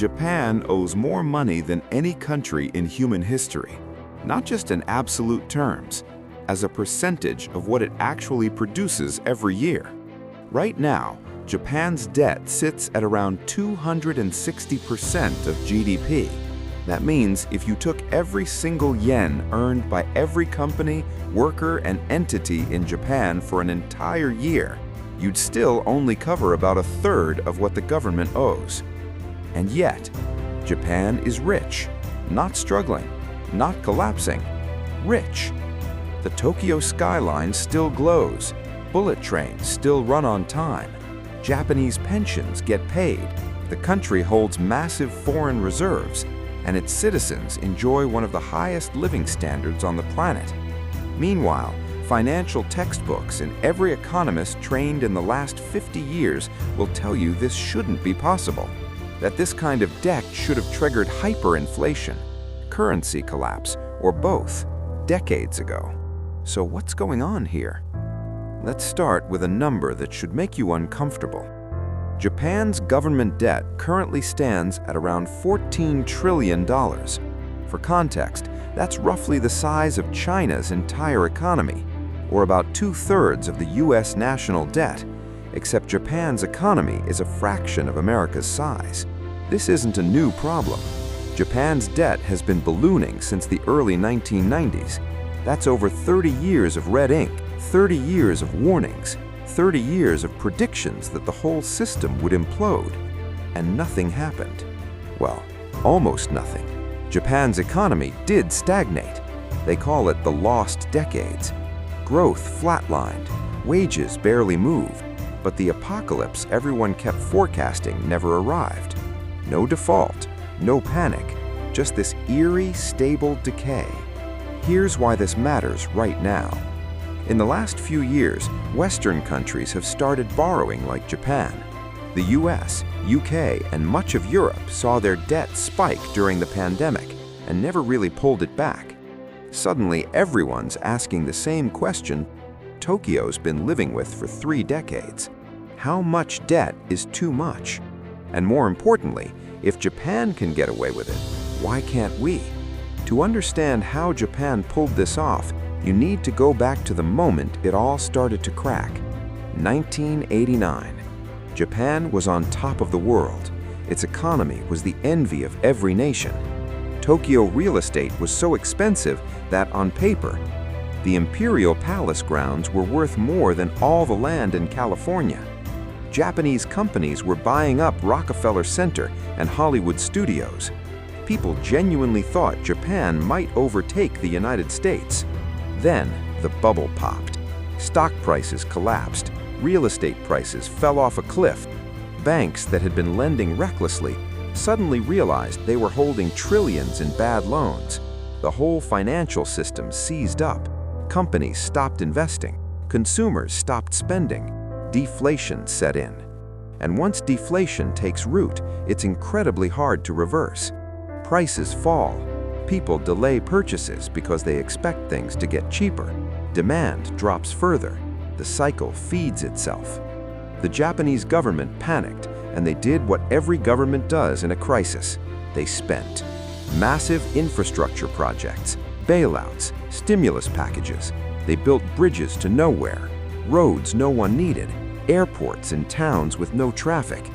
Japan owes more money than any country in human history, not just in absolute terms, as a percentage of what it actually produces every year. Right now, Japan's debt sits at around 260% of GDP. That means if you took every single yen earned by every company, worker, and entity in Japan for an entire year, you'd still only cover about a third of what the government owes. And yet, Japan is rich, not struggling, not collapsing, rich. The Tokyo skyline still glows, bullet trains still run on time, Japanese pensions get paid, the country holds massive foreign reserves, and its citizens enjoy one of the highest living standards on the planet. Meanwhile, financial textbooks and every economist trained in the last 50 years will tell you this shouldn't be possible, that this kind of debt should have triggered hyperinflation, currency collapse, or both, decades ago. So what's going on here? Let's start with a number that should make you uncomfortable. Japan's government debt currently stands at around $14 trillion. For context, that's roughly the size of China's entire economy, or about 2/3 of the US national debt, except Japan's economy is a fraction of America's size. This isn't a new problem. Japan's debt has been ballooning since the early 1990s. That's over 30 years of red ink, 30 years of warnings, 30 years of predictions that the whole system would implode. And nothing happened. Well, almost nothing. Japan's economy did stagnate. They call it the lost decades. Growth flatlined, wages barely moved, but the apocalypse everyone kept forecasting never arrived. No default, no panic, just this eerie, stable decay. Here's why this matters right now. In the last few years, Western countries have started borrowing like Japan. The US, UK, and much of Europe saw their debt spike during the pandemic and never really pulled it back. Suddenly, everyone's asking the same question Tokyo's been living with for 3 decades. How much debt is too much? And more importantly, if Japan can get away with it, why can't we? To understand how Japan pulled this off, you need to go back to the moment it all started to crack. 1989. Japan was on top of the world. Its economy was the envy of every nation. Tokyo real estate was so expensive that, on paper, the Imperial Palace grounds were worth more than all the land in California. Japanese companies were buying up Rockefeller Center and Hollywood studios. People genuinely thought Japan might overtake the United States. Then, the bubble popped. Stock prices collapsed. Real estate prices fell off a cliff. Banks that had been lending recklessly suddenly realized they were holding trillions in bad loans. The whole financial system seized up. Companies stopped investing. Consumers stopped spending. Deflation set in. And once deflation takes root, it's incredibly hard to reverse. Prices fall. People delay purchases because they expect things to get cheaper. Demand drops further. The cycle feeds itself. The Japanese government panicked, and they did what every government does in a crisis. They spent. Massive infrastructure projects, bailouts, stimulus packages. They built bridges to nowhere, roads no one needed, airports in towns with no traffic.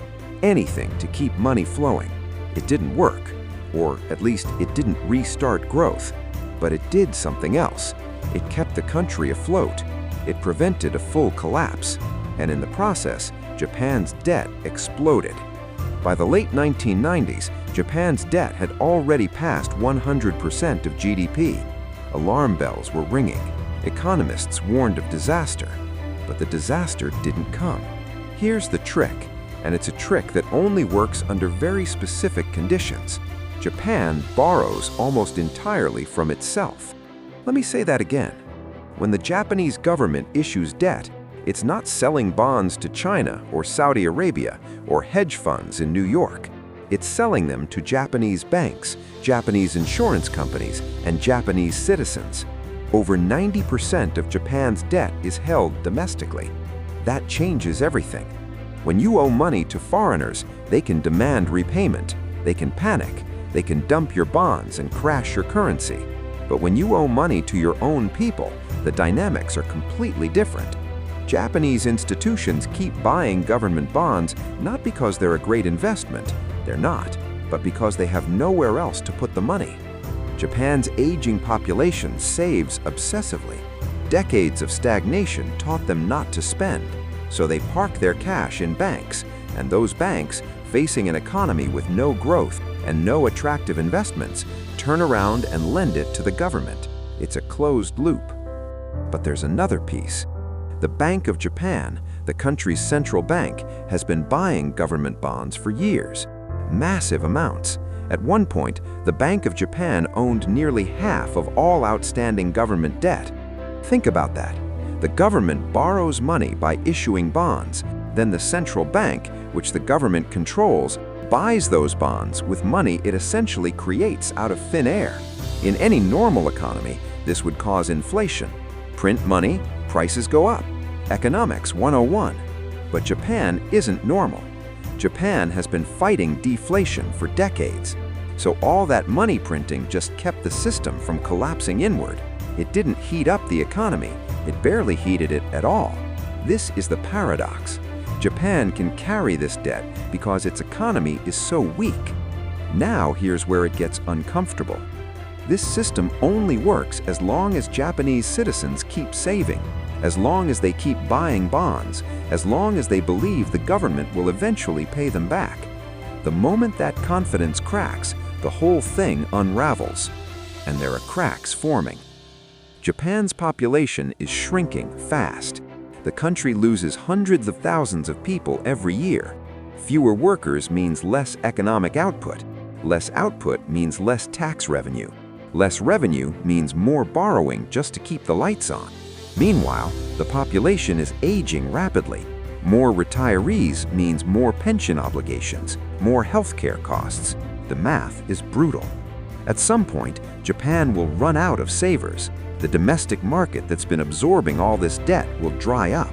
Anything to keep money flowing. It didn't work. Or at least it didn't restart growth, but it did something else. It kept the country afloat. It prevented a full collapse, and in the process, Japan's debt exploded. By the late 1990s, Japan's debt had already passed 100% of GDP. Alarm bells were ringing. Economists warned of disaster, but the disaster didn't come. Here's the trick, and it's a trick that only works under very specific conditions. Japan borrows almost entirely from itself. Let me say that again. When the Japanese government issues debt, it's not selling bonds to China or Saudi Arabia or hedge funds in New York. It's selling them to Japanese banks, Japanese insurance companies, and Japanese citizens. Over 90% of Japan's debt is held domestically. That changes everything. When you owe money to foreigners, they can demand repayment. They can panic, they can dump your bonds and crash your currency. But when you owe money to your own people, the dynamics are completely different. Japanese institutions keep buying government bonds not because they're a great investment, they're not, but because they have nowhere else to put the money. Japan's aging population saves obsessively. Decades of stagnation taught them not to spend, so they park their cash in banks, and those banks, facing an economy with no growth and no attractive investments, turn around and lend it to the government. It's a closed loop. But there's another piece. The Bank of Japan, the country's central bank, has been buying government bonds for years. Massive amounts. At one point, the Bank of Japan owned nearly half of all outstanding government debt. Think about that. The government borrows money by issuing bonds. Then the central bank, which the government controls, buys those bonds with money it essentially creates out of thin air. In any normal economy, this would cause inflation. Print money, prices go up. Economics 101. But Japan isn't normal. Japan has been fighting deflation for decades. So all that money printing just kept the system from collapsing inward. It didn't heat up the economy. It barely heated it at all. This is the paradox. Japan can carry this debt because its economy is so weak. Now here's where it gets uncomfortable. This system only works as long as Japanese citizens keep saving, as long as they keep buying bonds, as long as they believe the government will eventually pay them back. The moment that confidence cracks, the whole thing unravels. And there are cracks forming. Japan's population is shrinking fast. The country loses hundreds of thousands of people every year. Fewer workers means less economic output. Less output means less tax revenue. Less revenue means more borrowing just to keep the lights on. Meanwhile, the population is aging rapidly. More retirees means more pension obligations, more healthcare costs. The math is brutal. At some point, Japan will run out of savers. The domestic market that's been absorbing all this debt will dry up.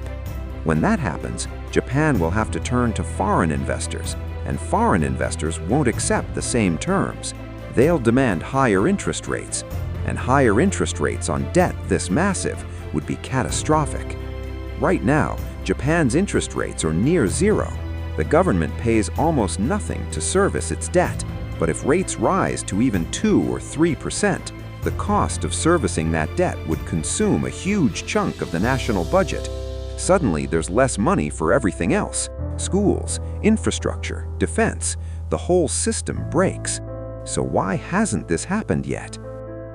When that happens, Japan will have to turn to foreign investors, and foreign investors won't accept the same terms. They'll demand higher interest rates, and higher interest rates on debt this massive would be catastrophic. Right now, Japan's interest rates are near zero. The government pays almost nothing to service its debt, but if rates rise to even 2 or 3%, the cost of servicing that debt would consume a huge chunk of the national budget. Suddenly, there's less money for everything else. Schools, infrastructure, defense. The whole system breaks. So why hasn't this happened yet?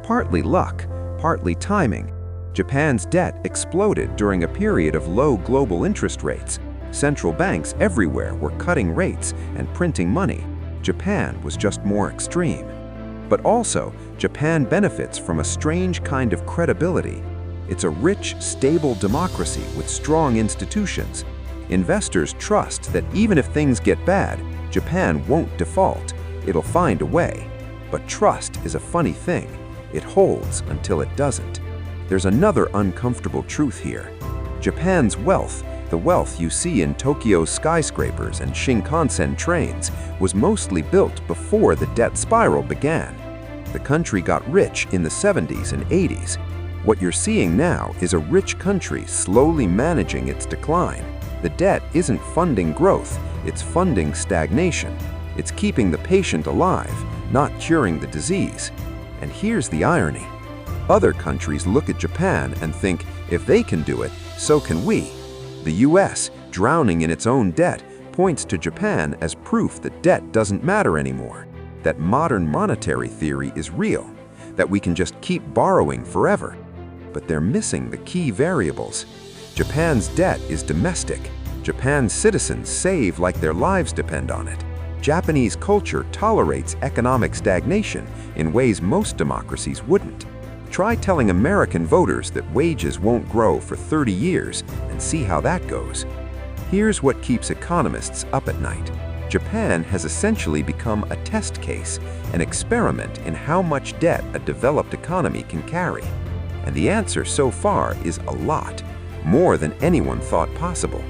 Partly luck, partly timing. Japan's debt exploded during a period of low global interest rates. Central banks everywhere were cutting rates and printing money. Japan was just more extreme. But also, Japan benefits from a strange kind of credibility. It's a rich, stable democracy with strong institutions. Investors trust that even if things get bad, Japan won't default. It'll find a way. But trust is a funny thing. It holds until it doesn't. There's another uncomfortable truth here. Japan's wealth, the wealth you see in Tokyo's skyscrapers and Shinkansen trains, was mostly built before the debt spiral began. The country got rich in the 70s and 80s. What you're seeing now is a rich country slowly managing its decline. The debt isn't funding growth, it's funding stagnation. It's keeping the patient alive, not curing the disease. And here's the irony. Other countries look at Japan and think, if they can do it, so can we. The US, drowning in its own debt, points to Japan as proof that debt doesn't matter anymore, that modern monetary theory is real, that we can just keep borrowing forever. But they're missing the key variables. Japan's debt is domestic. Japan's citizens save like their lives depend on it. Japanese culture tolerates economic stagnation in ways most democracies wouldn't. Try telling American voters that wages won't grow for 30 years and see how that goes. Here's what keeps economists up at night. Japan has essentially become a test case, an experiment in how much debt a developed economy can carry. And the answer so far is a lot, more than anyone thought possible.